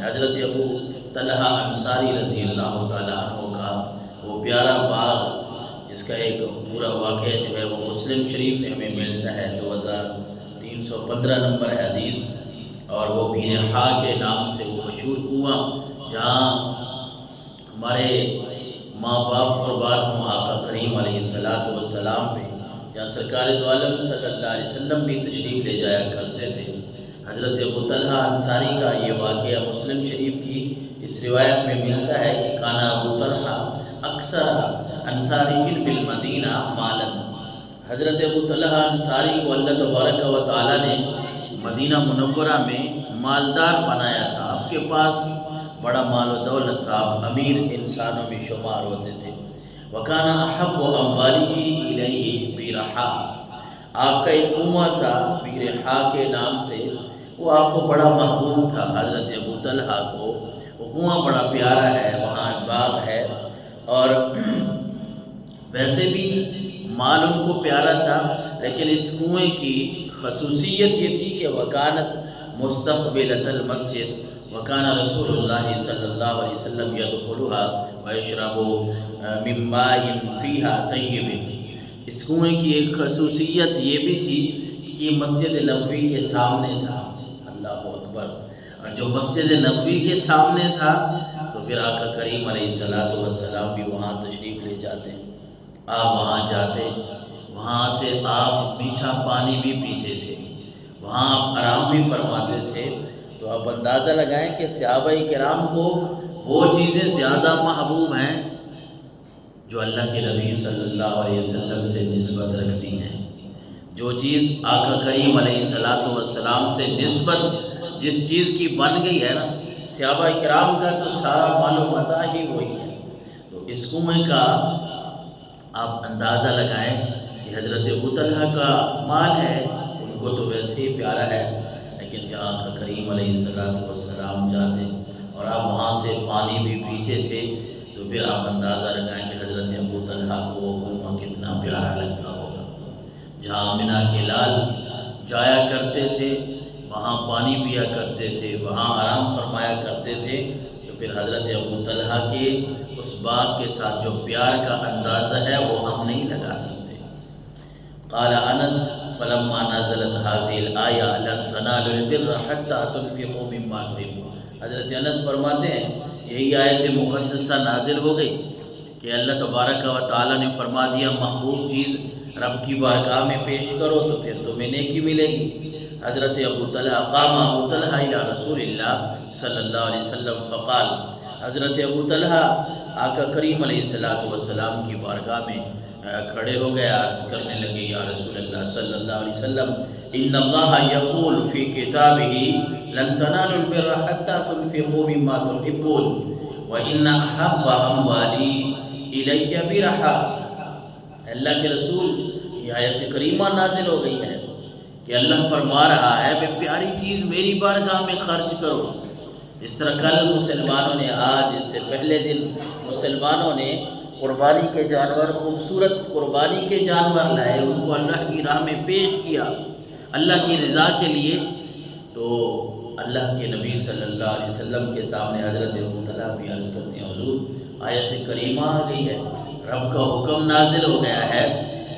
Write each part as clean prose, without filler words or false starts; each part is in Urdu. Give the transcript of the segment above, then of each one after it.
حضرت ابو طلحہ انصاری رضی اللہ تعالیٰ عنہ کا وہ پیارا باغ جس کا ایک پورا واقعہ جو ہے وہ مسلم شریف میں ہمیں ملتا ہے 2315 نمبر ہے حدیث، اور وہ بیرحا کے نام سے وہ مشہور کنواں جہاں ہمارے ماں باپ قربان ہوں آقا کریم علیہ السلام پہ، جہاں سرکار دو عالم صلی اللہ علیہ وسلم بھی تشریف لے جایا کرتے تھے۔ حضرت ابو طلحہ انصاری کا یہ واقعہ مسلم شریف کی اس روایت میں ملتا ہے کہ کانا ابو طلحہ اکثر انصاری بالمدینہ مالا، حضرت ابو طلحہ انصاری کو اللہ تبارک و تعالیٰ نے مدینہ منورہ میں مالدار بنایا تھا، آپ کے پاس بڑا مال و دولت تھا، آپ امیر انسانوں میں شمار ہوتے تھے۔ وَكَانَ أَحَبُّ أَمْوَالِهِ إِلَيْهِ بیرحا، آپ کا ایک کنواں تھا بیرحا کے نام سے، وہ آپ کو بڑا محبوب تھا حضرت ابو طلحہ کو، وہ کنواں بڑا پیارا ہے، وہاں باغ ہے، اور ویسے بھی مال ان کو پیارا تھا، لیکن اس کنویں کی خصوصیت یہ تھی کہ وَكَانَتْ مُسْتَقْبِلَةَ الْمَسْجِدِ وَكَانَ رسول اللہ صلی اللہ علیہ وسلم يَدْخُلُهَا وَيَشْرَبُ مِن مَّاءٍ فِيهَا طَيِّبٍ، اس کنویں کی ایک خصوصیت یہ بھی تھی کہ یہ مسجد نبوی کے سامنے تھا، اللہ اکبر، اور جو مسجد نبوی کے سامنے تھا تو پھر آقا کریم علیہ السلام بھی وہاں تشریف لے جاتے، آپ وہاں جاتے، وہاں سے آپ میٹھا پانی بھی پیتے تھے، وہاں آپ آرام بھی فرماتے تھے۔ تو آپ اندازہ لگائیں کہ صحابہ کرام کو وہ چیزیں زیادہ محبوب ہیں جو اللہ کے نبی صلی اللہ علیہ وسلم سے نسبت رکھتی ہیں، جو چیز آقا کریم علیہ السلام سے نسبت جس چیز کی بن گئی ہے نا، صحابہ کرام کا تو سارا مال و متاع ہی وہی ہے۔ تو اس کنویں کا آپ اندازہ لگائیں کہ حضرت ابو طلحہ کا مال ہے، ان کو تو ویسے ہی پیارا ہے، لیکن جہاں آقا کریم علیہ السلام جاتے اور آپ وہاں سے پانی بھی پیتے تھے، تو پھر آپ اندازہ لگائیں کہ حضرت ابو طلحہ کو وہ کنواں کتنا پیارا لگتا ہوگا۔ جہاں آمنہ کے لال جایا کرتے تھے، وہاں پانی پیا کرتے تھے، وہاں آرام فرمایا کرتے تھے، تو پھر حضرت ابو طلحہ کے اس باغ کے ساتھ جو پیار کا اندازہ ہے وہ ہم نہیں لگا سکتے۔ قال انس فلما نزلت هذه الآية لن تنالوا البر حتى تنفقوا مما تحبون، حضرت انس فرماتے ہیں یہی آیت مقدسہ نازل ہو گئی کہ اللہ تبارک و تعالیٰ نے فرما دیا محبوب چیز رب کی بارگاہ میں پیش کرو تو پھر تمہیں نیکی ملے گی۔ حضرت ابو طلحہ قام ابو طلحہ الى رسول اللہ صلی اللہ علیہ وسلم فقال، حضرت ابو طلحہ آقا کریم علیہ السلام کی بارگاہ میں کھڑے ہو گئے، عرض کرنے لگے یا رسول اللہ صلی اللہ علیہ وسلم ان اللہ یقول فی کتابہ لن تنالوا البر حتى تنفقوا مما تحبون وان احب اموالی الی برحا، اللہ کے رسول یہ آیت کریمہ نازل ہو گئی ہے کہ اللہ فرما رہا ہے کہ پیاری چیز میری بارگاہ میں خرچ کرو۔ اس طرح کل مسلمانوں نے، آج اس سے پہلے دن مسلمانوں نے قربانی کے جانور، خوبصورت قربانی کے جانور لائے، ان کو اللہ کی راہ میں پیش کیا اللہ کی رضا کے لیے، تو اللہ کے نبی صلی اللہ علیہ وسلم کے سامنے حضرت ابو طلحہ بھی عرض کرتے ہیں حضور آیت کریمہ آ گئی ہے، رب کا حکم نازل ہو گیا ہے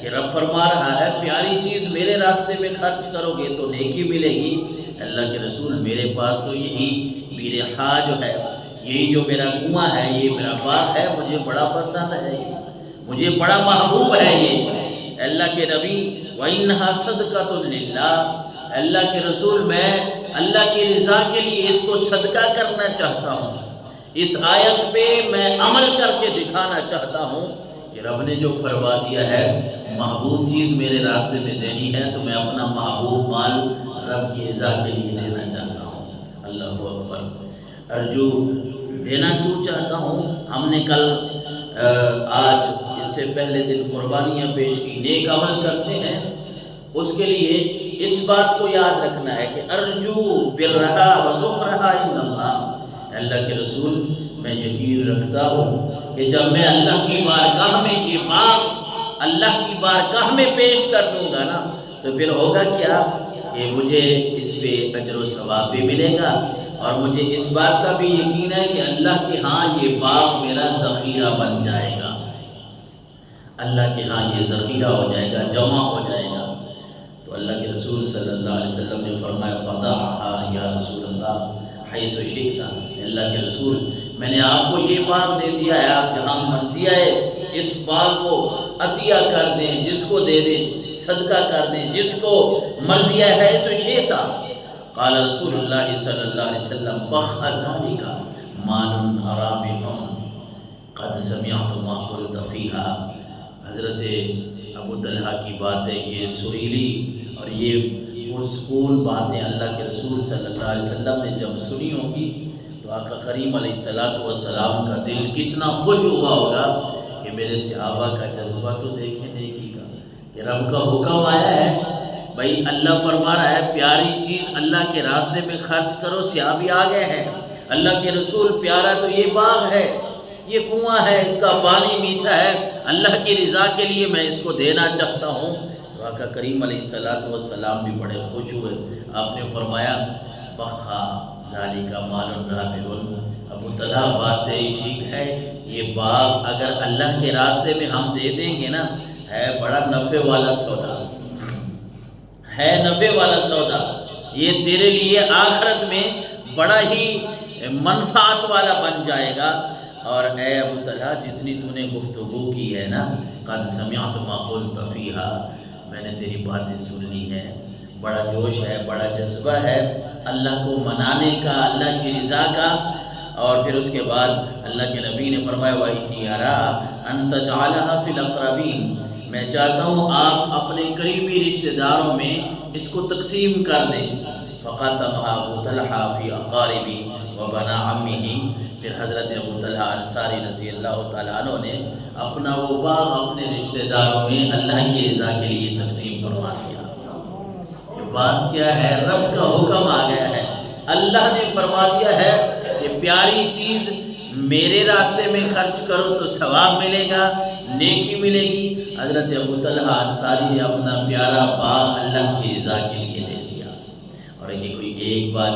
کہ رب فرما رہا ہے پیاری چیز میرے راستے میں خرچ کرو گے تو نیکی ملے گی۔ اللہ کے رسول میرے پاس تو یہی بیرحا جو ہے، یہی جو میرا کنواں ہے، یہ میرا باغ ہے، مجھے بڑا پسند ہے، یہ مجھے بڑا محبوب ہے یہ اللہ کے نبی۔ وَإِنَّهَا صَدْقَةٌ لِلَّهِ، اللہ کے رسول میں اللہ کی رضا کے لیے اس کو صدقہ کرنا چاہتا ہوں، اس آیت پہ میں عمل کر کے دکھانا چاہتا ہوں کہ رب نے جو فرما دیا ہے محبوب چیز میرے راستے میں دینی ہے تو میں اپنا محبوب مال رب کی رضا کے لیے دینا چاہتا ہوں۔ اللہ اکبر۔ ارجو دینا کیوں چاہتا ہوں، ہم نے کل آج اس سے پہلے دن قربانیاں پیش کی، نیک عمل کرتے ہیں، اس کے لیے اس بات کو یاد رکھنا ہے کہ ارجو برہا وزخرہا ان اللہ، اللہ کے رسول میں یقین رکھتا ہوں کہ جب میں اللہ کی بارگاہ میں یہ باغ اللہ کی بارگاہ میں پیش کر دوں گا نا تو پھر ہوگا کیا کہ مجھے اس پہ اجر و ثواب بھی ملے گا، اور مجھے اس بات کا بھی یقین ہے کہ اللہ کے ہاں یہ باغ میرا ذخیرہ بن جائے گا، اللہ کے ہاں یہ ذخیرہ ہو جائے گا، جمع ہو جائے گا۔ تو اللہ کے رسول صلی اللہ علیہ وسلم نے فرمایا فَضَعْهَا یا رسول اللہ حیث شئت، اللہ کے رسول میں نے آپ کو یہ باغ دے دیا ہے، آپ جہاں مرضی آئے اس باغ کو عطیہ کر دیں، جس کو دے دیں، صدقہ کر دیں، جس کو مرضی ہے حیث شئت۔ قال رسول اللہ صلی اللہ علیہ وسلم بخ ذالک مال رابح قد سمعت ما قلت فیہا۔ حضرت ابو طلحہ کی باتیں یہ سریلی اور یہ پرسکون باتیں اللہ کے رسول صلی اللہ علیہ وسلم نے جب سنی ہوگی تو آقا کریم علیہ السلام کا دل کتنا خوش ہوا ہوگا کہ میرے صحابہ کا جذبہ تو دیکھیں نیکی کا، کہ رب کا حکم آیا ہے، بھائی اللہ فرما رہا ہے پیاری چیز اللہ کے راستے میں خرچ کرو، صحابی آ گئے ہیں، اللہ کے رسول پیارا تو یہ باغ ہے، یہ کنواں ہے، اس کا پانی میٹھا ہے، اللہ کی رضا کے لیے میں اس کو دینا چاہتا ہوں۔ تو آقا کریم علیہ السلام بھی بڑے خوش ہوئے، آپ نے فرمایا بخا ذالک مال رابح، ابو طلحہ بات تیری ٹھیک ہے، یہ باغ اگر اللہ کے راستے میں ہم دے دیں گے نا، ہے بڑا نفع والا سودا، ہے نفع والا سودا، یہ تیرے لیے آخرت میں بڑا ہی منفعت والا بن جائے گا۔ اور اے ابو طلحہ جتنی تو نے گفتگو کی ہے نا، قد سمعت ما قلت فیہا، میں نے تیری باتیں سن لی ہیں، بڑا جوش ہے، بڑا جذبہ ہے اللہ کو منانے کا، اللہ کی رضا کا۔ اور پھر اس کے بعد اللہ کے نبی نے فرمایا وَإِنِّي أَرَىٰ أَن تَجْعَلَهَا فِي الْأَقْرَبِينَ، میں چاہتا ہوں آپ اپنے قریبی رشتہ داروں میں اس کو تقسیم کر دیں۔ فَقَسَمَهَا أَبُو طَلْحَةَ فِي أَقَارِبِهِ وَبَنَا عَمِّهِ، پھر حضرت ابو طلحہ انصاری رضی اللہ تعالیٰ عنہ نے اپنا وہ باغ اپنے رشتہ داروں میں اللہ کی رضا کے لیے تقسیم فرما دیا۔ یہ بات کیا ہے؟ رب کا حکم آ گیا ہے، اللہ نے فرما دیا ہے کہ پیاری چیز میرے راستے میں خرچ کرو تو ثواب ملے گا، نیکی ملے گی۔ حضرت ابو طلحہ انصاری نے اپنا پیارا باغ اللہ کی رضا کے لیے دے دیا۔ اور یہ کوئی ایک بات